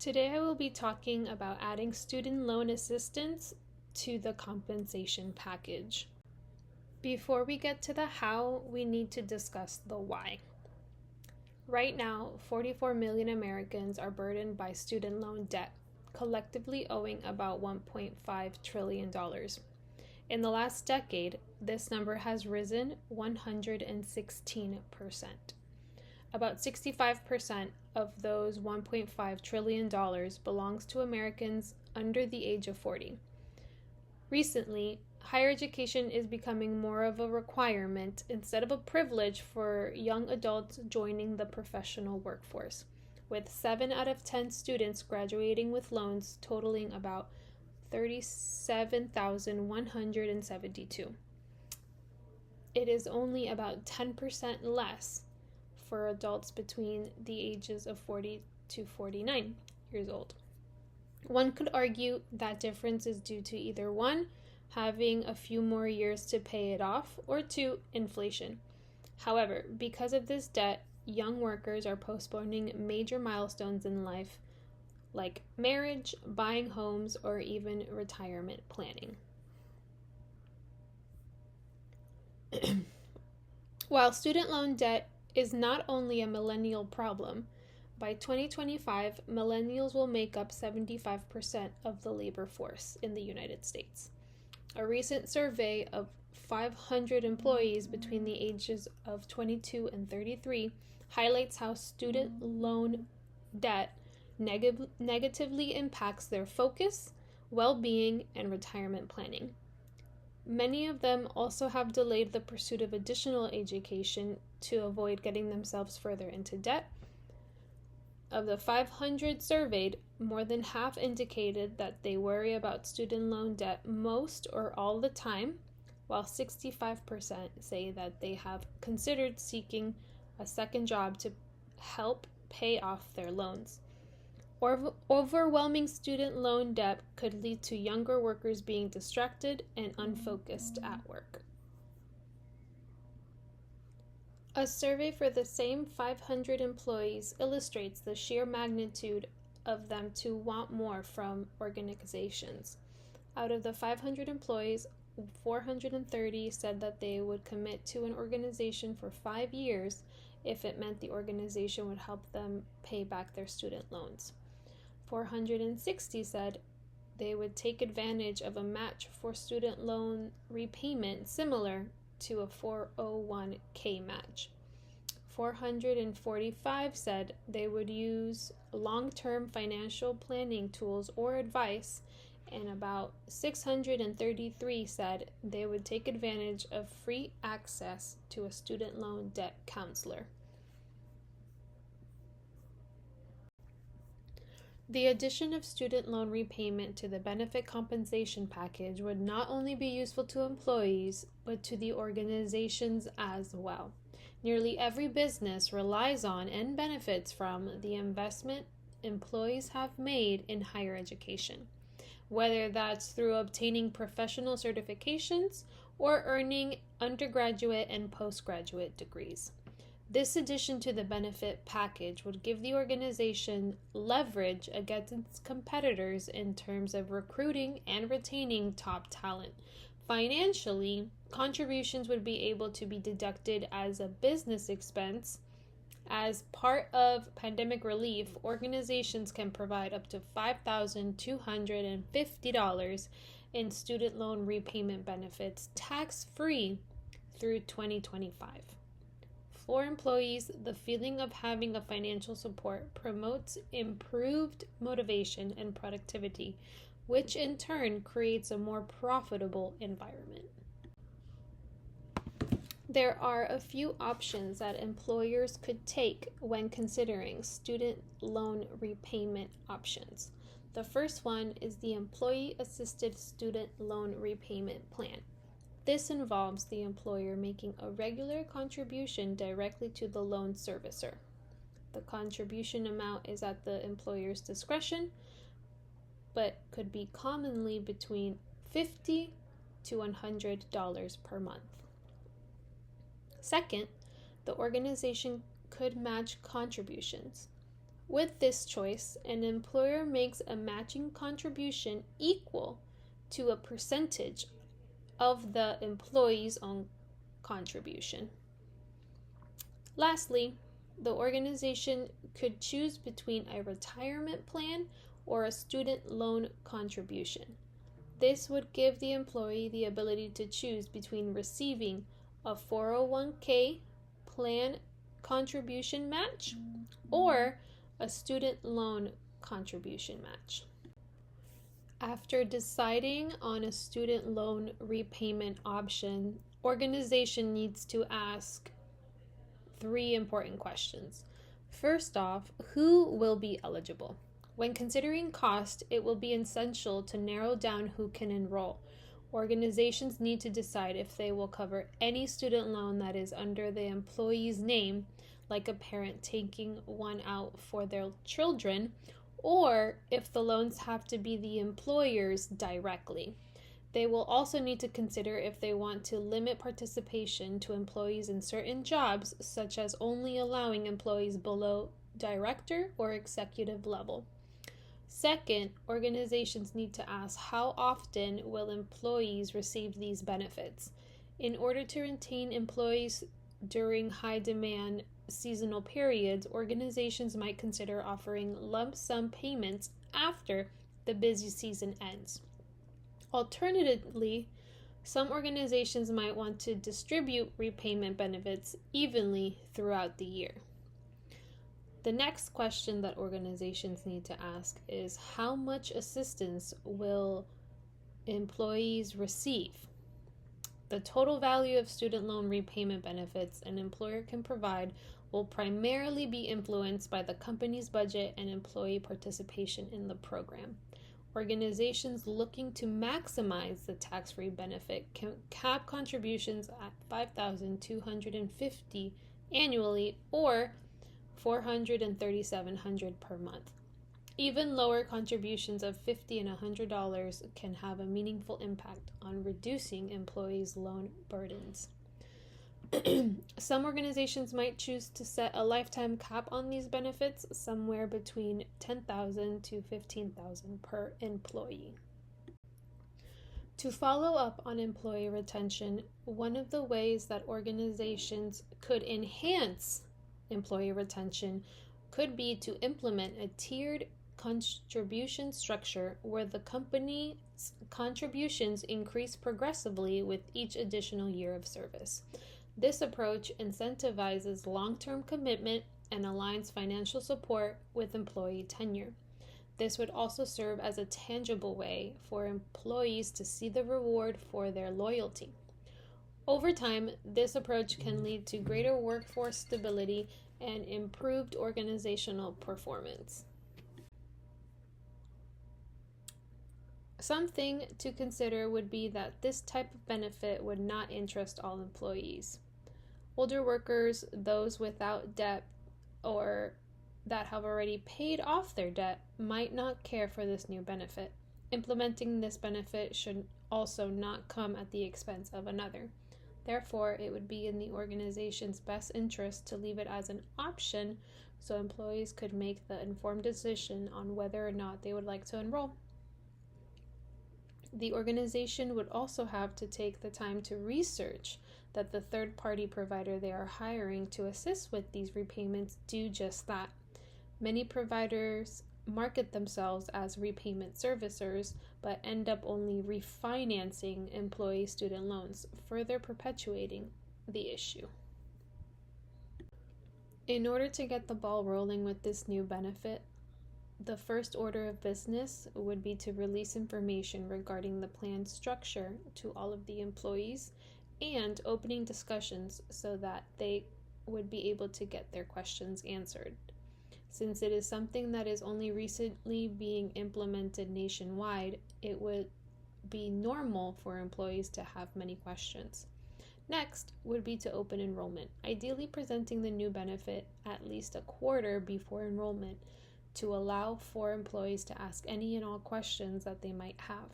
Today I will be talking about adding student loan assistance to the compensation package. Before we get to the how, we need to discuss the why. Right now, 44 million Americans are burdened by student loan debt, collectively owing about $1.5 trillion. In the last decade, this number has risen 116%. About 65% of those $1.5 trillion belongs to Americans under the age of 40. Recently, higher education is becoming more of a requirement instead of a privilege for young adults joining the professional workforce, with 7 out of 10 students graduating with loans totaling about 37,172. It is only about 10% less for adults between the ages of 40 to 49 years old. One could argue that difference is due to either 1, having a few more years to pay it off, or 2, inflation. However, because of this debt, young workers are postponing major milestones in life like marriage, buying homes, or even retirement planning. While student loan debt is not only a millennial problem, by 2025, millennials will make up 75% of the labor force in the United States. A recent survey of 500 employees between the ages of 22 and 33 highlights how student loan debt negatively impacts their focus, well-being, and retirement planning. Many of them also have delayed the pursuit of additional education to avoid getting themselves further into debt. Of the 500 surveyed, more than half indicated that they worry about student loan debt most or all the time, while 65% say that they have considered seeking a second job to help pay off their loans. Overwhelming student loan debt could lead to younger workers being distracted and unfocused at work. A survey for the same 500 employees illustrates the sheer magnitude of them to want more from organizations. Out of the 500 employees, 430 said that they would commit to an organization for 5 years if it meant the organization would help them pay back their student loans. 460 said they would take advantage of a match for student loan repayment similar to a 401k match. 445 said they would use long-term financial planning tools or advice, and about 633 said they would take advantage of free access to a student loan debt counselor. The addition of student loan repayment to the benefit compensation package would not only be useful to employees, but to the organizations as well. Nearly every business relies on and benefits from the investment employees have made in higher education, whether that's through obtaining professional certifications or earning undergraduate and postgraduate degrees. This addition to the benefit package would give the organization leverage against its competitors in terms of recruiting and retaining top talent. Financially, contributions would be able to be deducted as a business expense. As part of pandemic relief, organizations can provide up to $5,250 in student loan repayment benefits tax-free through 2025. For employees, the feeling of having a financial support promotes improved motivation and productivity, which in turn creates a more profitable environment. There are a few options that employers could take when considering student loan repayment options. The first one is the Employee-Assisted Student Loan Repayment Plan. This involves the employer making a regular contribution directly to the loan servicer. The contribution amount is at the employer's discretion, but could be commonly between $50 to $100 per month. Second, the organization could match contributions. With this choice, an employer makes a matching contribution equal to a percentage of the employee's own contribution. Lastly, the organization could choose between a retirement plan or a student loan contribution. This would give the employee the ability to choose between receiving a 401k plan contribution match or a student loan contribution match. After deciding on a student loan repayment option, organization needs to ask 3 important questions. First off, who will be eligible? When considering cost, it will be essential to narrow down who can enroll. Organizations need to decide if they will cover any student loan that is under the employee's name, like a parent taking one out for their children, or if the loans have to be the employer's directly. They will also need to consider if they want to limit participation to employees in certain jobs, such as only allowing employees below director or executive level. Second, organizations need to ask how often will employees receive these benefits. In order to retain employees during high demand seasonal periods, organizations might consider offering lump sum payments after the busy season ends. Alternatively, some organizations might want to distribute repayment benefits evenly throughout the year. The next question that organizations need to ask is how much assistance will employees receive? The total value of student loan repayment benefits an employer can provide will primarily be influenced by the company's budget and employee participation in the program. Organizations looking to maximize the tax-free benefit can cap contributions at $5,250 annually or $437.00 per month. Even lower contributions of $50 and $100 can have a meaningful impact on reducing employees' loan burdens. Some organizations might choose to set a lifetime cap on these benefits, somewhere between $10,000 to $15,000 per employee. To follow up on employee retention, one of the ways that organizations could enhance employee retention could be to implement a tiered contribution structure where the company's contributions increase progressively with each additional year of service. This approach incentivizes long-term commitment and aligns financial support with employee tenure. This would also serve as a tangible way for employees to see the reward for their loyalty. Over time, this approach can lead to greater workforce stability and improved organizational performance. Something to consider would be that this type of benefit would not interest all employees. Older workers, those without debt, or that have already paid off their debt, might not care for this new benefit. Implementing this benefit should also not come at the expense of another. Therefore, it would be in the organization's best interest to leave it as an option so employees could make the informed decision on whether or not they would like to enroll. The organization would also have to take the time to research that the third-party provider they are hiring to assist with these repayments do just that. Many providers market themselves as repayment servicers, but end up only refinancing employee student loans, further perpetuating the issue. In order to get the ball rolling with this new benefit, the first order of business would be to release information regarding the plan structure to all of the employees and opening discussions so that they would be able to get their questions answered. Since it is something that is only recently being implemented nationwide, it would be normal for employees to have many questions. Next would be to open enrollment, ideally presenting the new benefit at least a quarter before enrollment to allow for employees to ask any and all questions that they might have.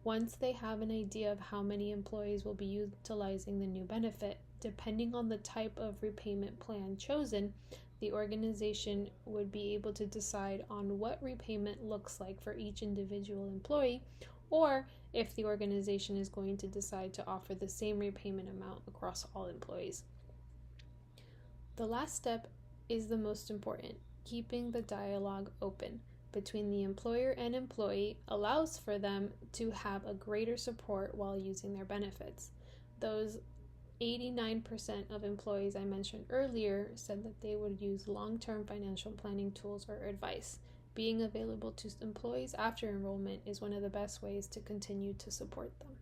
Once they have an idea of how many employees will be utilizing the new benefit, depending on the type of repayment plan chosen, the organization would be able to decide on what repayment looks like for each individual employee, or if the organization is going to decide to offer the same repayment amount across all employees. The last step is the most important. Keeping the dialogue open between the employer and employee allows for them to have a greater support while using their benefits. Those 89% of employees I mentioned earlier said that they would use long-term financial planning tools or advice. Being available to employees after enrollment is one of the best ways to continue to support them.